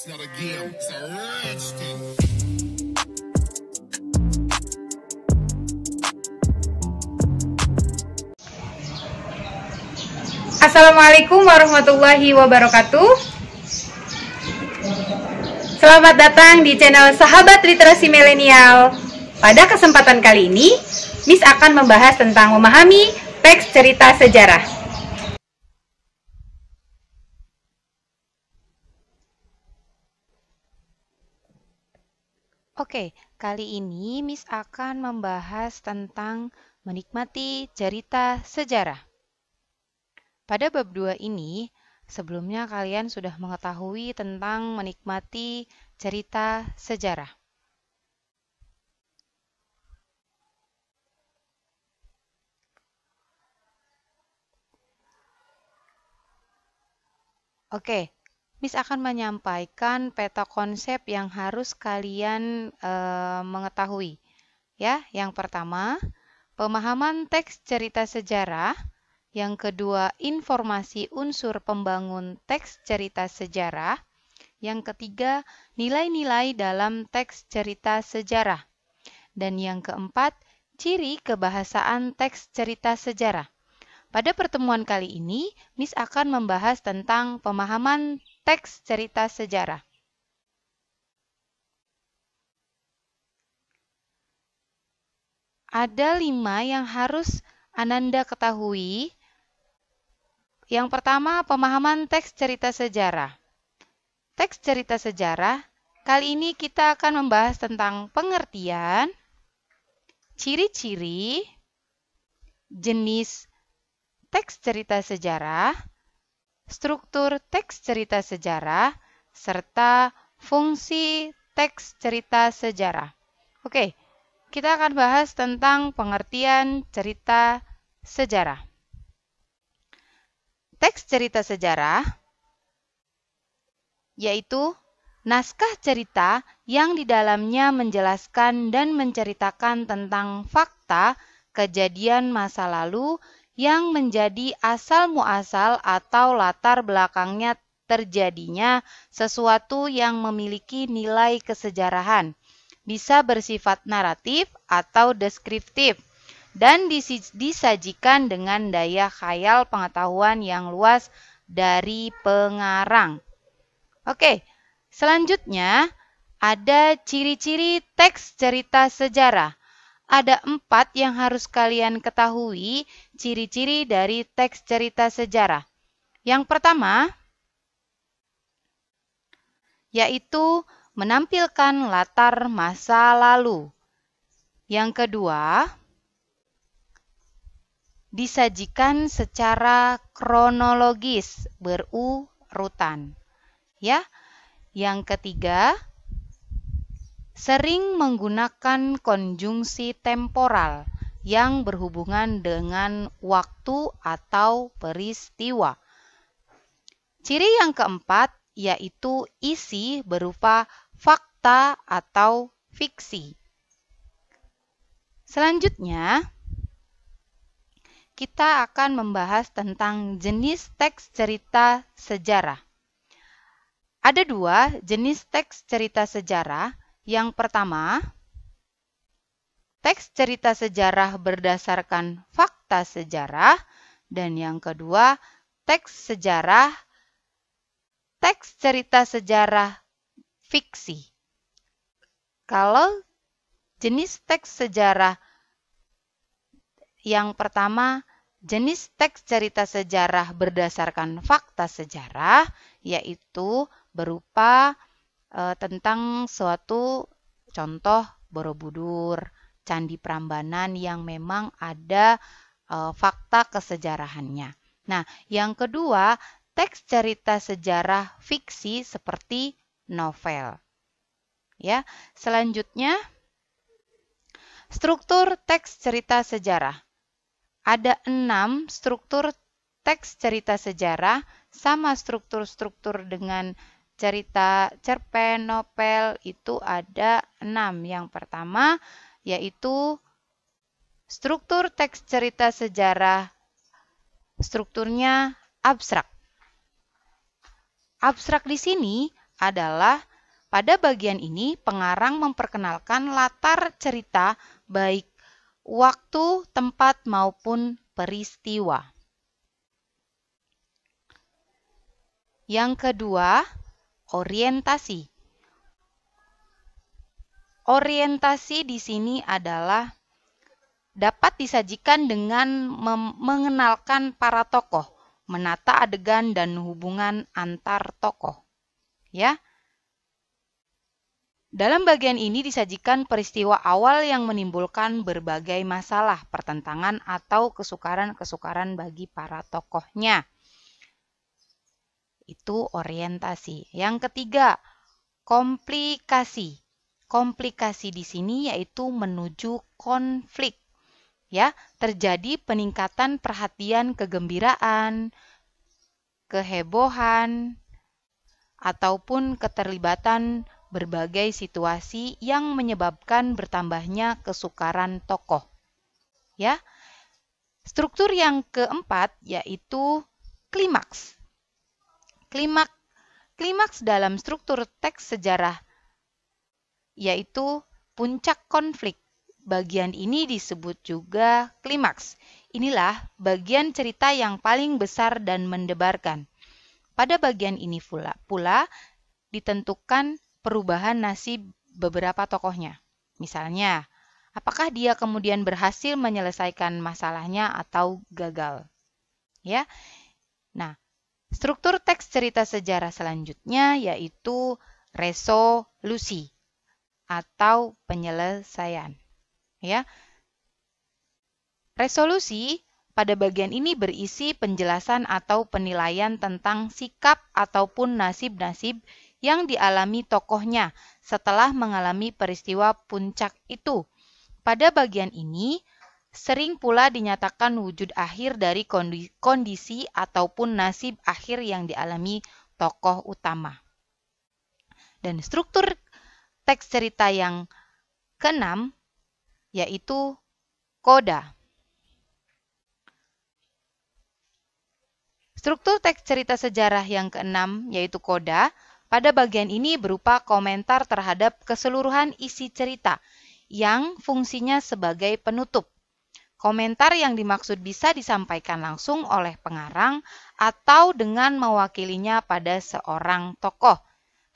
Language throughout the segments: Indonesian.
It's not a game, it's a rich thing. Assalamualaikum warahmatullahi wabarakatuh. Selamat datang di channel Sahabat Literasi Milenial. Pada kesempatan kali ini, Miss akan membahas tentang memahami teks cerita sejarah. Oke, kali ini Miss akan membahas tentang menikmati cerita sejarah. Pada bab 2 ini, sebelumnya kalian sudah mengetahui tentang menikmati cerita sejarah. Oke, Miss akan menyampaikan peta konsep yang harus kalian mengetahui. Ya, yang pertama, pemahaman teks cerita sejarah. Yang kedua, informasi unsur pembangun teks cerita sejarah. Yang ketiga, nilai-nilai dalam teks cerita sejarah. Dan yang keempat, ciri kebahasaan teks cerita sejarah. Pada pertemuan kali ini, Miss akan membahas tentang pemahaman teks cerita sejarah. Ada 5 yang harus Ananda ketahui. Yang pertama, pemahaman teks cerita sejarah. Teks cerita sejarah, kali ini kita akan membahas tentang pengertian, ciri-ciri, jenis teks cerita sejarah, struktur teks cerita sejarah, serta fungsi teks cerita sejarah. Oke, kita akan bahas tentang pengertian cerita sejarah. Teks cerita sejarah yaitu naskah cerita yang di dalamnya menjelaskan dan menceritakan tentang fakta kejadian masa lalu yang menjadi asal-muasal atau latar belakangnya terjadinya sesuatu yang memiliki nilai kesejarahan, bisa bersifat naratif atau deskriptif, dan disajikan dengan daya khayal pengetahuan yang luas dari pengarang. Oke, selanjutnya ada ciri-ciri teks cerita sejarah. Ada 4 yang harus kalian ketahui ciri-ciri dari teks cerita sejarah. Yang pertama, yaitu menampilkan latar masa lalu. Yang kedua, disajikan secara kronologis, berurutan. Ya. Yang ketiga, sering menggunakan konjungsi temporal yang berhubungan dengan waktu atau peristiwa. Ciri yang keempat yaitu isi berupa fakta atau fiksi. Selanjutnya, kita akan membahas tentang jenis teks cerita sejarah. Ada 2 jenis teks cerita sejarah. Yang pertama, teks cerita sejarah berdasarkan fakta sejarah, dan yang kedua, teks cerita sejarah fiksi. Kalau jenis teks sejarah yang pertama, jenis teks cerita sejarah berdasarkan fakta sejarah, yaitu berupa tentang suatu contoh Borobudur, Candi Prambanan yang memang ada fakta kesejarahannya. Nah, yang kedua, teks cerita sejarah fiksi seperti novel. Ya, selanjutnya struktur teks cerita sejarah. Ada 6 struktur teks cerita sejarah, sama struktur-struktur dengan cerita cerpen, novel, itu ada 6. Yang pertama yaitu struktur teks cerita sejarah, strukturnya abstrak. Abstrak di sini adalah pada bagian ini pengarang memperkenalkan latar cerita baik waktu, tempat maupun peristiwa. Yang kedua, orientasi. Orientasi di sini adalah dapat disajikan dengan mengenalkan para tokoh, menata adegan dan hubungan antar tokoh. Ya. Dalam bagian ini disajikan peristiwa awal yang menimbulkan berbagai masalah, pertentangan atau kesukaran-kesukaran bagi para tokohnya. Itu orientasi. Yang ketiga, komplikasi. Komplikasi di sini yaitu menuju konflik. Ya, terjadi peningkatan perhatian, kegembiraan, kehebohan, ataupun keterlibatan berbagai situasi yang menyebabkan bertambahnya kesukaran tokoh. Ya. Struktur yang keempat yaitu klimaks. Klimaks dalam struktur teks sejarah yaitu puncak konflik. Bagian ini disebut juga klimaks. Inilah bagian cerita yang paling besar dan mendebarkan. Pada bagian ini pula ditentukan perubahan nasib beberapa tokohnya. Misalnya, apakah dia kemudian berhasil menyelesaikan masalahnya atau gagal? Ya. Nah, struktur teks cerita sejarah selanjutnya yaitu resolusi atau penyelesaian. Ya. Resolusi pada bagian ini berisi penjelasan atau penilaian tentang sikap ataupun nasib-nasib yang dialami tokohnya setelah mengalami peristiwa puncak itu. Pada bagian ini, sering pula dinyatakan wujud akhir dari kondisi ataupun nasib akhir yang dialami tokoh utama. Dan struktur teks cerita yang keenam yaitu koda. Struktur teks cerita sejarah yang keenam yaitu koda. Pada bagian ini berupa komentar terhadap keseluruhan isi cerita yang fungsinya sebagai penutup. Komentar yang dimaksud bisa disampaikan langsung oleh pengarang atau dengan mewakilinya pada seorang tokoh.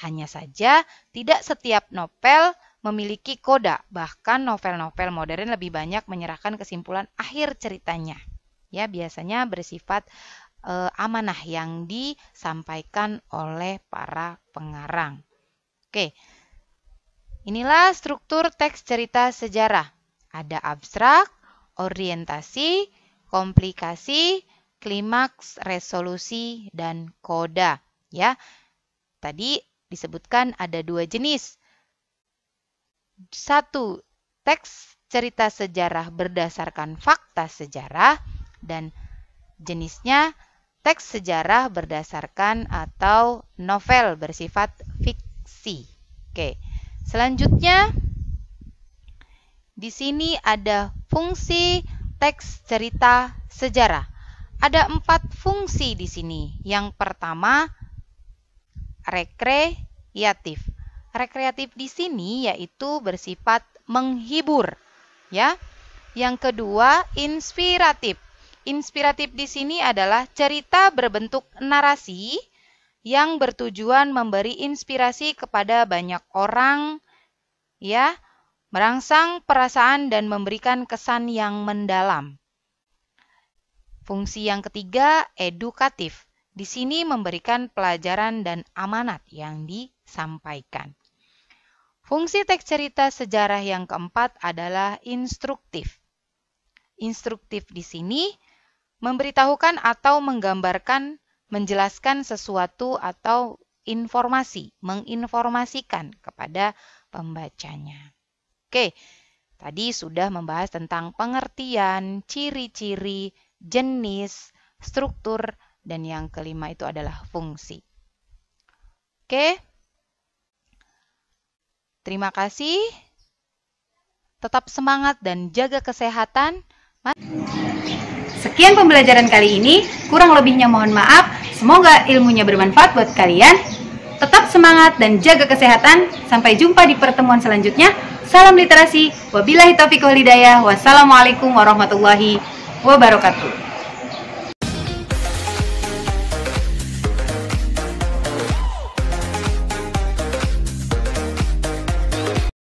Hanya saja tidak setiap novel memiliki koda, bahkan novel-novel modern lebih banyak menyerahkan kesimpulan akhir ceritanya. Ya, biasanya bersifat amanah yang disampaikan oleh para pengarang. Oke, inilah struktur teks cerita sejarah. Ada abstrak, orientasi, komplikasi, klimaks, resolusi, dan koda. Ya, tadi disebutkan ada dua jenis. Satu, teks cerita sejarah berdasarkan fakta sejarah, dan jenisnya teks sejarah berdasarkan atau novel bersifat fiksi. Oke, selanjutnya di sini ada fungsi teks cerita sejarah. Ada 4 fungsi di sini. Yang pertama, rekreatif. Rekreatif di sini yaitu bersifat menghibur, ya. Yang kedua, inspiratif. Inspiratif di sini adalah cerita berbentuk narasi yang bertujuan memberi inspirasi kepada banyak orang, ya, merangsang perasaan dan memberikan kesan yang mendalam. Fungsi yang ketiga, edukatif. Di sini memberikan pelajaran dan amanat yang disampaikan. Fungsi teks cerita sejarah yang keempat adalah instruktif. Instruktif di sini memberitahukan atau menggambarkan, menjelaskan sesuatu atau informasi, menginformasikan kepada pembacanya. Oke, tadi sudah membahas tentang pengertian, ciri-ciri, jenis, struktur, dan yang kelima itu adalah fungsi. Oke, terima kasih. Tetap semangat dan jaga kesehatan. Sekian pembelajaran kali ini, kurang lebihnya mohon maaf. Semoga ilmunya bermanfaat buat kalian. Tetap semangat dan jaga kesehatan. Sampai jumpa di pertemuan selanjutnya. Salam literasi. Wabillahi taufiq wal hidayah. Wassalamualaikum warahmatullahi wabarakatuh.